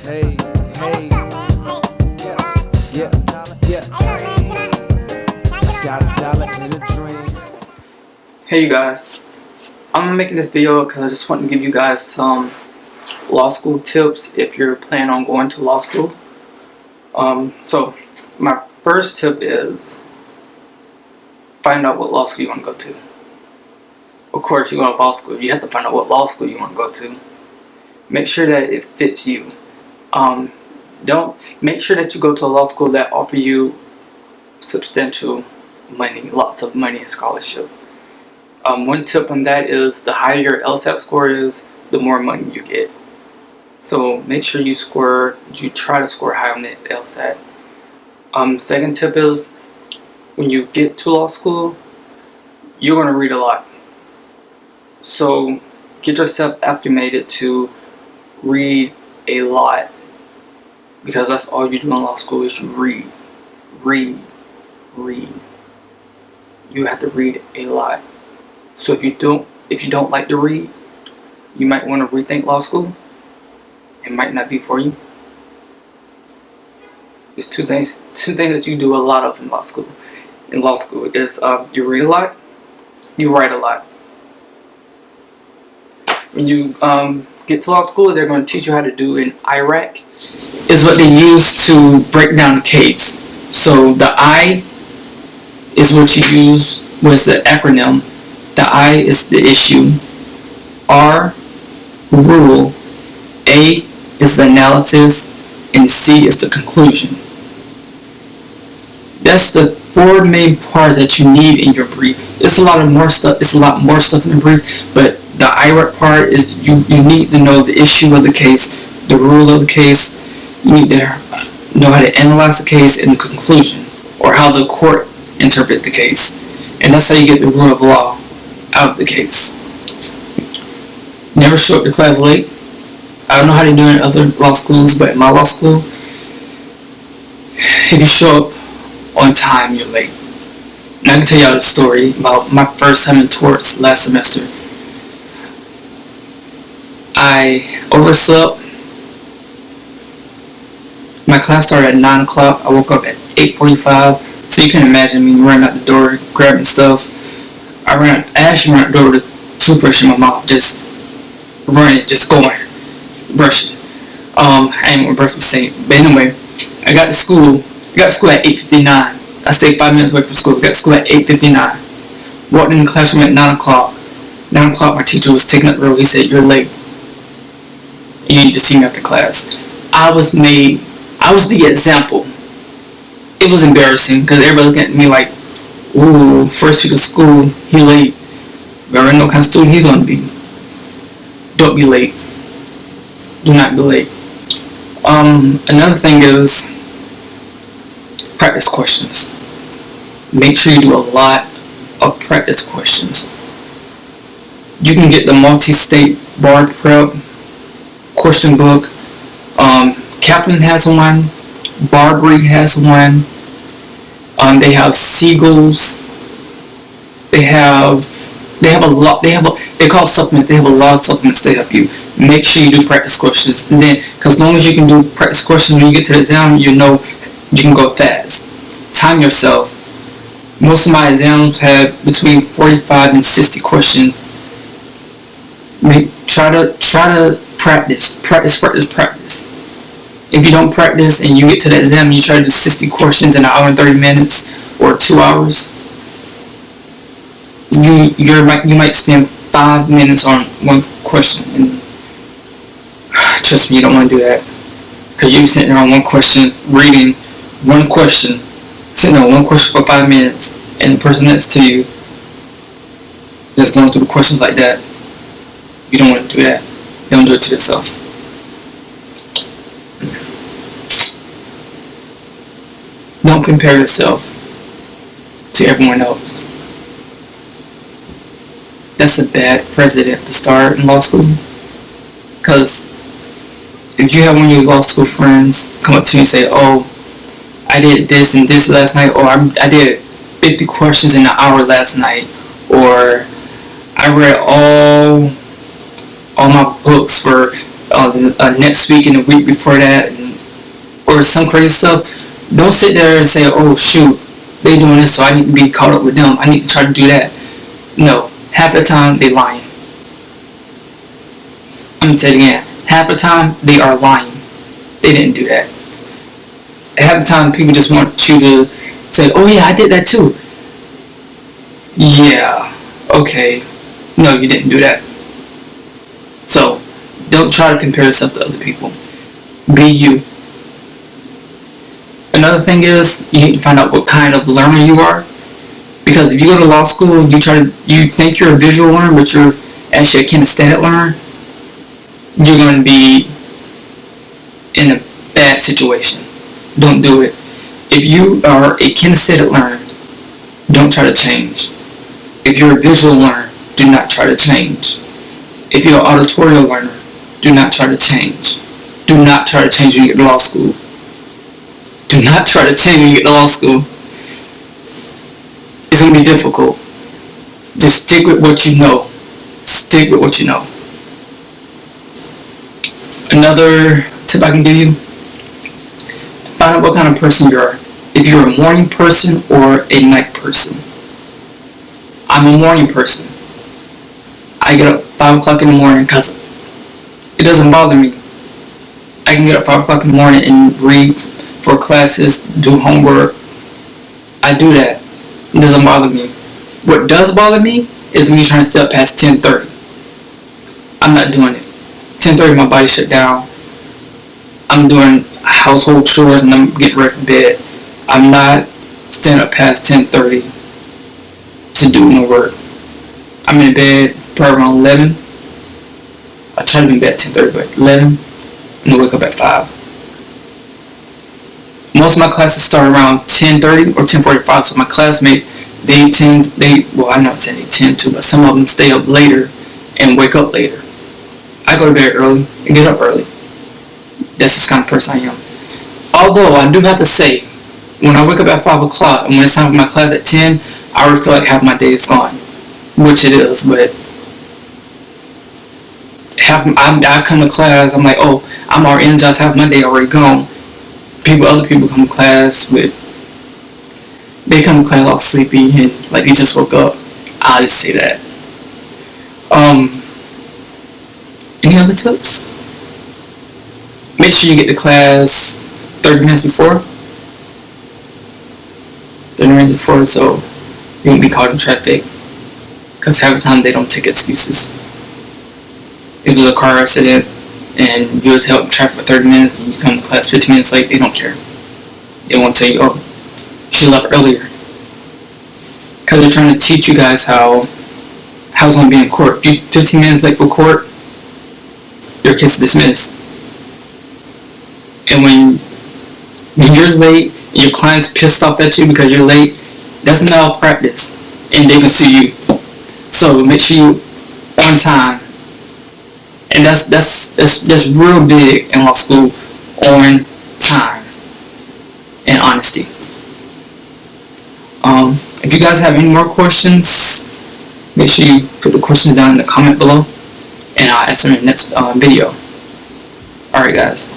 Hey, hey, yeah, yeah, got a dollar and a dream. Hey you guys, I'm making this video because I just want to give you guys some law school tips if you're planning on going to law school. So my first tip is find out what law school you want to go to. Of course, you're going to law school, you have to find out what law school you want to go to. Make sure that it fits you. Don't make sure that you go to a law school that offer you substantial money, lots of money and scholarship. One tip on that is the higher your LSAT score is, the more money you get. So make sure you try to score high on the LSAT. Second tip is when you get to law school, you're going to read a lot. So get yourself acclimated to read a lot, because that's all you do in law school is you read. You have to read a lot. So if you don't like to read, you might want to rethink law school. It might not be for you. It's two things that you do a lot of in law school. In law school is you read a lot, you write a lot. When you get to law school, they're going to teach you how to do an IRAC. Is what they use to break down a case. So the I is what you use with the acronym. The I is the issue. R, rule. A is the analysis. And C is the conclusion. That's the four main parts that you need in your brief. It's a lot more stuff in the brief, but the IRAC part is you need to know the issue of the case, the rule of the case. You need to know how to analyze the case and the conclusion, or how the court interpret the case. And that's how you get the rule of law out of the case. Never show up to class late. I don't know how they do it in other law schools, but in my law school, if you show up on time, you're late. And I can tell y'all the story about my first time in torts last semester. I overslept. My class started at 9 o'clock. I woke up at 8:45. So you can imagine me running out the door, grabbing stuff. I actually ran out the door with a toothbrush in my mouth, just running, just going, brushing. I ain't gonna brush the same. But anyway, I got to school at 8:59. I stayed 5 minutes away from school. Got to school at 8:59. Walked in the classroom at 9 o'clock. 9 o'clock, my teacher was taking up the road. He said, "You're late. You need to see me after class." I was the example. It was embarrassing because everybody looking at me like, "Ooh, first week of school, he late. We already know what kind of student he's gonna be." Don't be late. Do not be late. Another thing is practice questions. Make sure you do a lot of practice questions. You can get the multi-state bar prep question book. Kaplan has one. Barbary has one. They have Siegel's. They have a lot. They call supplements. They have a lot of supplements to help you. Make sure you do practice questions, and then, because as long as you can do practice questions when you get to the exam, you know you can go fast. Time yourself. Most of my exams have between 45 and 60 questions. Try to practice. If you don't practice and you get to the exam and you try to do 60 questions in an hour and 30 minutes or 2 hours, you might spend 5 minutes on one question. And trust me, you don't want to do that, because you're sitting there on one question, reading one question, sitting on one question for 5 minutes, and the person next to you just going through the questions like that. You don't want to do that. You don't do it to yourself. Don't compare yourself to everyone else. That's a bad precedent to start in law school. Because if you have one of your law school friends come up to you and say, "Oh, I did this and this last night," or "I did 50 questions in an hour last night," or "I read all my books for next week and the week before that, or some crazy stuff, don't sit there and say, oh shoot, they doing this, so I need to be caught up with them. I need to try to do that. No, half the time they lying. I'm gonna say it again. Half the time they are lying. They didn't do that. Half the time people just want you to say, oh yeah, I did that too. Yeah, okay. No, you didn't do that. So, don't try to compare yourself to other people. Be you. Another thing is, you need to find out what kind of learner you are. Because if you go to law school and you think you're a visual learner, but you're actually a kinesthetic learner, you're going to be in a bad situation. Don't do it. If you are a kinesthetic learner, don't try to change. If you're a visual learner, do not try to change. If you're an auditorial learner, do not try to change. Do not try to change when you get to law school. Do not try to change when you get to law school. It's going to be difficult. Just stick with what you know. Stick with what you know. Another tip I can give you, find out what kind of person you are. If you're a morning person or a night person. I'm a morning person. I get up 5 o'clock in the morning because it doesn't bother me. I can get up 5 o'clock in the morning and read for classes, do homework. I do that. It doesn't bother me. What does bother me is me trying to stay up past 10:30. I'm not doing it. 10:30 my body shut down. I'm doing household chores and I'm getting ready for bed. I'm not staying up past 10:30 to do no work. I'm in bed probably around 11. I try to be in bed at 10:30, but 11, and I wake up at 5. Most of my classes start around 10:30 or 10:45, so my classmates, well, I'm not saying they tend to, but some of them stay up later and wake up later. I go to bed early and get up early. That's just the kind of person I am. Although, I do have to say, when I wake up at 5 o'clock and when it's time for my class at 10, I already feel like half my day is gone. Which it is, but I come to class, I'm like, oh, I'm already energized, half my day already gone. Other people come to class they come to class all sleepy and like they just woke up. I'll just say that. Any other tips? Make sure you get to class 30 minutes before. 30 minutes before, so you won't be caught in traffic. Because half the time they don't take excuses. If there's a car accident and you just help traffic for 30 minutes and you come to class 15 minutes late, they don't care. They won't tell you, oh, she left earlier. Because they're trying to teach you guys how it's going to be in court. If you're 15 minutes late for court, your case is dismissed. And when you're late and your client's pissed off at you because you're late, that's malpractice and they can sue you. So make sure you're on time. And that's real big in law school, on time and honesty. If you guys have any more questions, make sure you put the questions down in the comment below and I'll answer them in the next video. Alright guys.